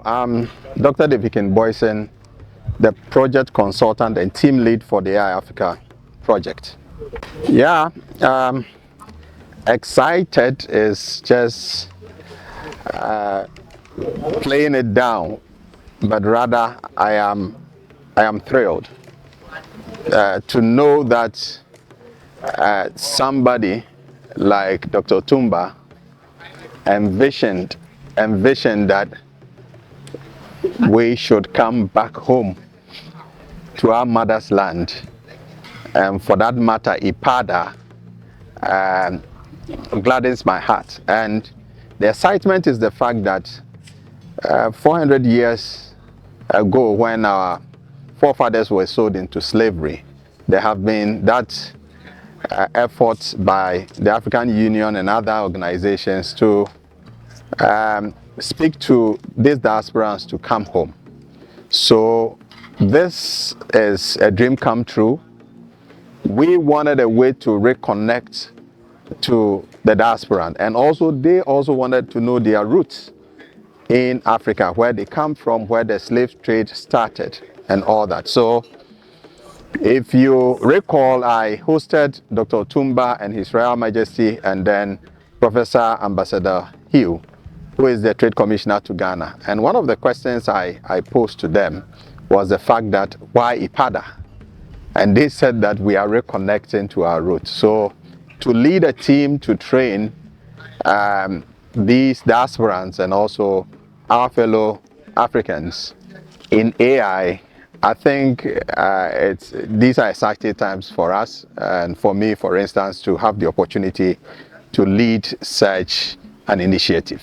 I'm Dr. Boison, the project consultant and team lead for the AI Africa project. Yeah, excited is just playing it down, but rather I am thrilled to know that somebody like Dr. Tumba envisioned that we should come back home to our mother's land, and for that matter, IPADA gladdens my heart. And the excitement is the fact that 400 years ago, when our forefathers were sold into slavery, there have been that efforts by the African Union and other organizations to speak to these diasporans to come home. So this is a dream come true. We wanted a way to reconnect to the diaspora, and also they also wanted to know their roots in Africa, where they come from, where the slave trade started and all that. So if you recall, I hosted Dr. Tumba and His Royal Majesty, and then Professor Ambassador Hugh, who is the Trade Commissioner to Ghana. And one of the questions I posed to them was the fact that why IPADA? And they said that we are reconnecting to our roots. So to lead a team to train these diasporans and also our fellow Africans in AI, I think these are exciting times for us, and for me, for instance, to have the opportunity to lead such an initiative.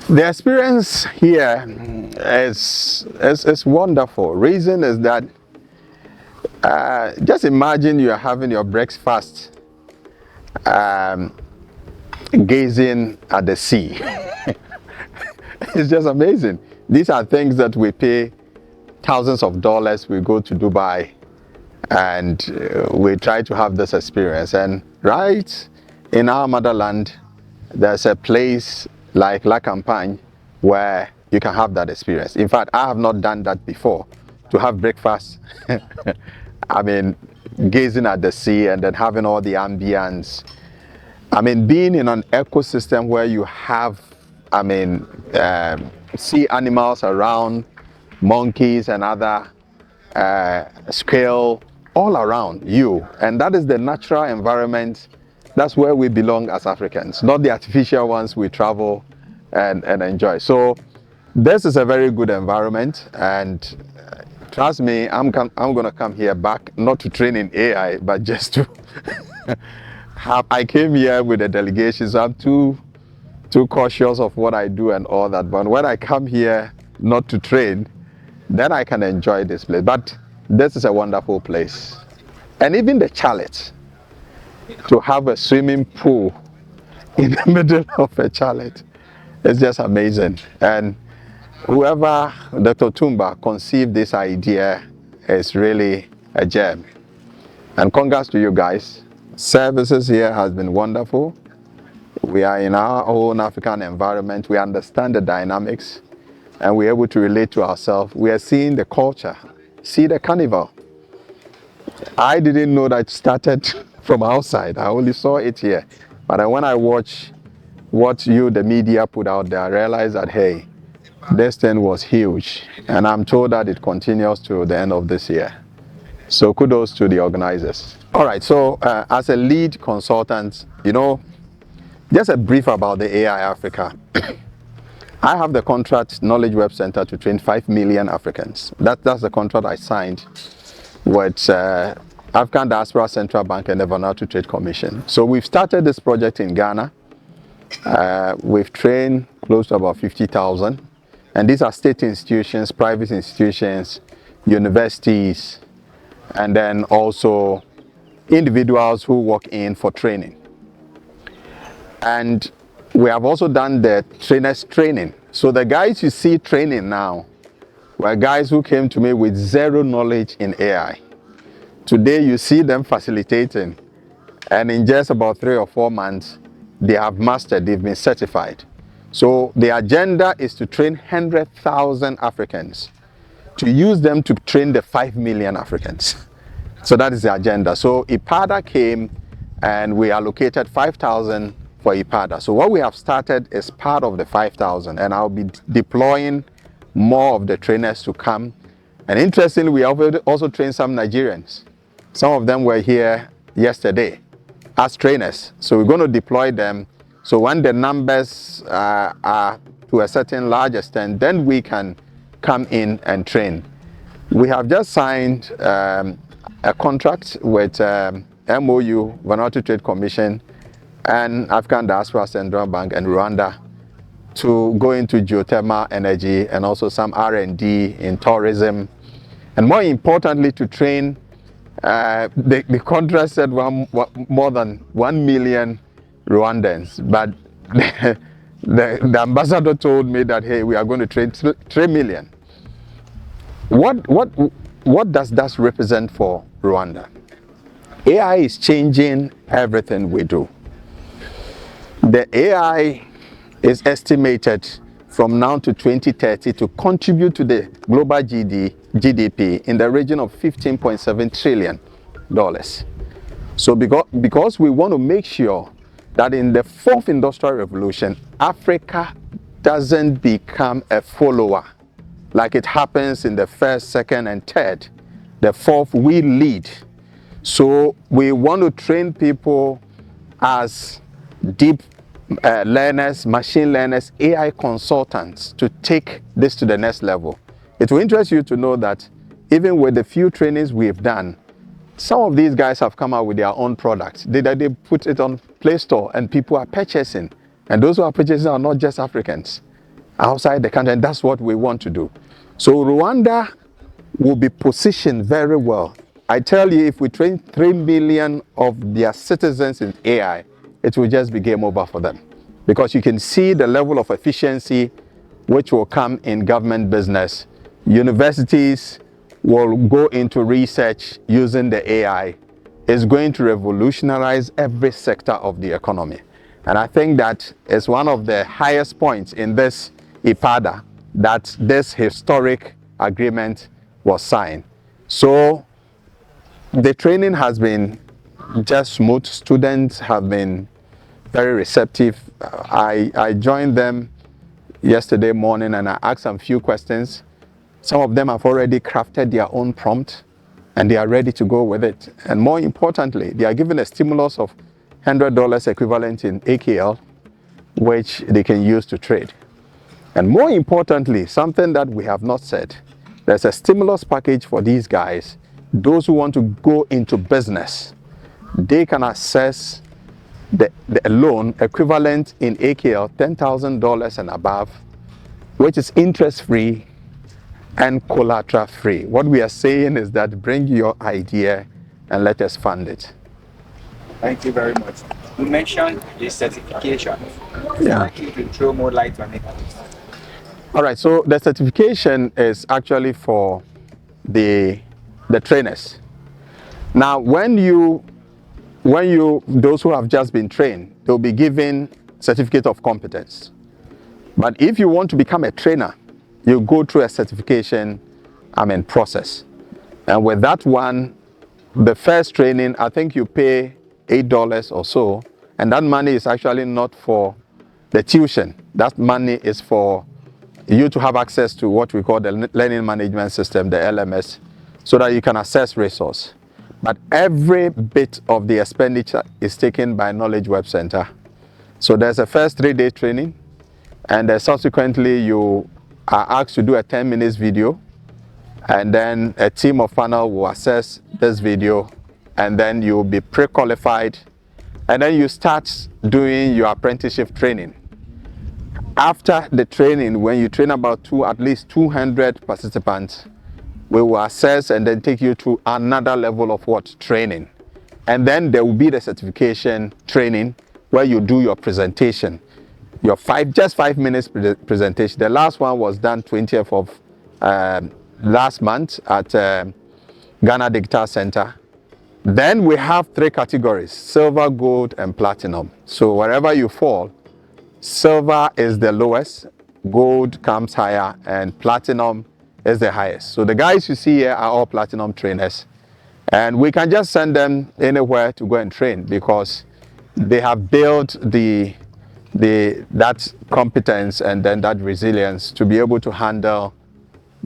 The experience here is wonderful. Reason is that just imagine you are having your breakfast gazing at the sea. It's just amazing. These are things that we pay thousands of dollars. We go to Dubai and we try to have this experience. And right in our motherland, there's a place like La Campagne where you can have that experience. In fact, I have not done that before, to have breakfast. I mean, gazing at the sea and then having all the ambience. I mean, being in an ecosystem where you have, sea animals around, monkeys and other scale all around you. And that is the natural environment. That's where we belong as Africans, not the artificial ones we travel and enjoy. So this is a very good environment, and trust me, I'm going to come here back, not to train in AI, but just to I came here with a delegation, so I'm too cautious of what I do and all that. But when I come here not to train, then I can enjoy this place. But this is a wonderful place. And even the chalet, to have a swimming pool in the middle of a chalet, it's just amazing. And whoever, Dr. Tumba, conceived this idea is really a gem. And congrats to you guys. Services here has been wonderful. We are in our own African environment. We understand the dynamics and we're able to relate to ourselves. We are seeing the culture, see the carnival. I didn't know that it started from outside. I only saw it here. But when I watch what the media put out there, I realized that, hey, this thing was huge. And I'm told that it continues to the end of this year. So kudos to the organizers. All right, so as a lead consultant, just a brief about the AI Africa. I have the contract Knowledge Web Center to train 5 million Africans. That's the contract I signed with African Diaspora Central Bank and the Vanuatu Trade Commission. So we've started this project in Ghana. We've trained close to about 50,000. And these are state institutions, private institutions, universities, and then also individuals who walk in for training. And we have also done the trainers training. So the guys you see training now were guys who came to me with zero knowledge in AI. Today you see them facilitating, and in just about 3 or 4 months, they have mastered, they've been certified. So the agenda is to train 100,000 Africans, to use them to train the 5 million Africans. So that is the agenda. So IPADA came and we allocated 5,000 for IPADA. So what we have started is part of the 5,000, and I'll be deploying more of the trainers to come. And interestingly, we have also trained some Nigerians. Some of them were here yesterday as trainers. So we're going to deploy them. So when the numbers are to a certain large extent, then we can come in and train. We have just signed a contract with MOU, Vanuatu Trade Commission, and African Diaspora Central Bank and Rwanda to go into geothermal energy and also some R&D in tourism. And more importantly, to train, the contract said more than 1 million Rwandans, but the ambassador told me that, hey, we are going to train 3 million. What does that represent for Rwanda? AI is changing everything we do. The AI is estimated from now to 2030 to contribute to the global GDP in the region of $15.7 trillion. So because we want to make sure that in the fourth industrial revolution, Africa doesn't become a follower like it happens in the first, second, and third. The fourth, we lead. So we want to train people as deep learners, machine learners, AI consultants to take this to the next level. It will interest you to know that even with the few trainings we've done, some of these guys have come out with their own products. They put it on Play Store and people are purchasing. And those who are purchasing are not just Africans outside the country, and that's what we want to do. So Rwanda will be positioned very well. I tell you, if we train 3 million of their citizens in AI, it will just be game over for them. Because you can see the level of efficiency which will come in government business. Universities will go into research using the AI. It's going to revolutionize every sector of the economy. And I think that is one of the highest points in this IPADA, that this historic agreement was signed. So the training has been just smooth. Students have been very receptive. I joined them yesterday morning and I asked them a few questions. Some of them have already crafted their own prompt and they are ready to go with it. And more importantly, they are given a stimulus of $100 equivalent in AKL, which they can use to trade. And more importantly, something that we have not said, there's a stimulus package for these guys. Those who want to go into business, they can access the loan equivalent in AKL, $10,000 and above, which is interest-free and collateral-free. What we are saying is that bring your idea and let us fund it. Thank you very much. You mentioned the certification. Yeah. I'd like you to throw more light on it. All right, so the certification is actually for the trainers. Now, those who have just been trained, they'll be given certificate of competence. But if you want to become a trainer, you go through a certification process. And with that one, the first training, I think you pay $8 or so, and that money is actually not for the tuition. That money is for you to have access to what we call the learning management system, the LMS, so that you can access resource. But every bit of the expenditure is taken by Knowledge Web Center. So there's a first 3-day training, and subsequently you are asked to do a 10 minutes video, and then a team of panel will assess this video, and then you'll be pre-qualified, and then you start doing your apprenticeship training. After the training, when you train about at least 200 participants, we will assess and then take you to another level of training. And then there will be the certification training where you do your presentation. Your 5 minutes presentation. The last one was done 20th of last month at Ghana Digital Center. Then we have 3 categories: silver, gold, and platinum. So wherever you fall, Silver is the lowest, gold comes higher, and platinum is the highest. So the guys you see here are all platinum trainers. And we can just send them anywhere to go and train because they have built that competence and then that resilience to be able to handle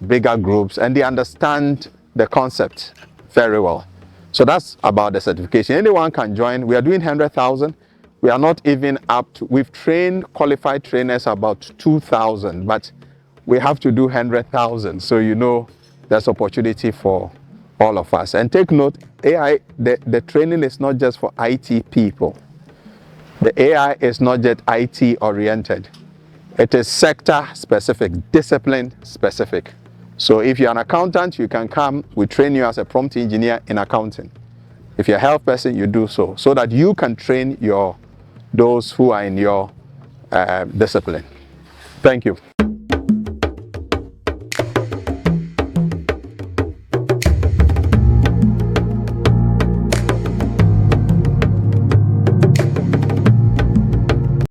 bigger groups, and they understand the concept very well. So that's about the certification. Anyone can join. We are doing 100,000. We are not even up to, we've trained qualified trainers about 2,000, but we have to do 100,000. So you know there's opportunity for all of us. And take note, AI, the training is not just for IT people. The AI is not just IT oriented. It is sector specific, discipline specific. So if you're an accountant, you can come, we train you as a prompt engineer in accounting. If you're a health person, you do so that you can train those who are in your discipline. Thank you.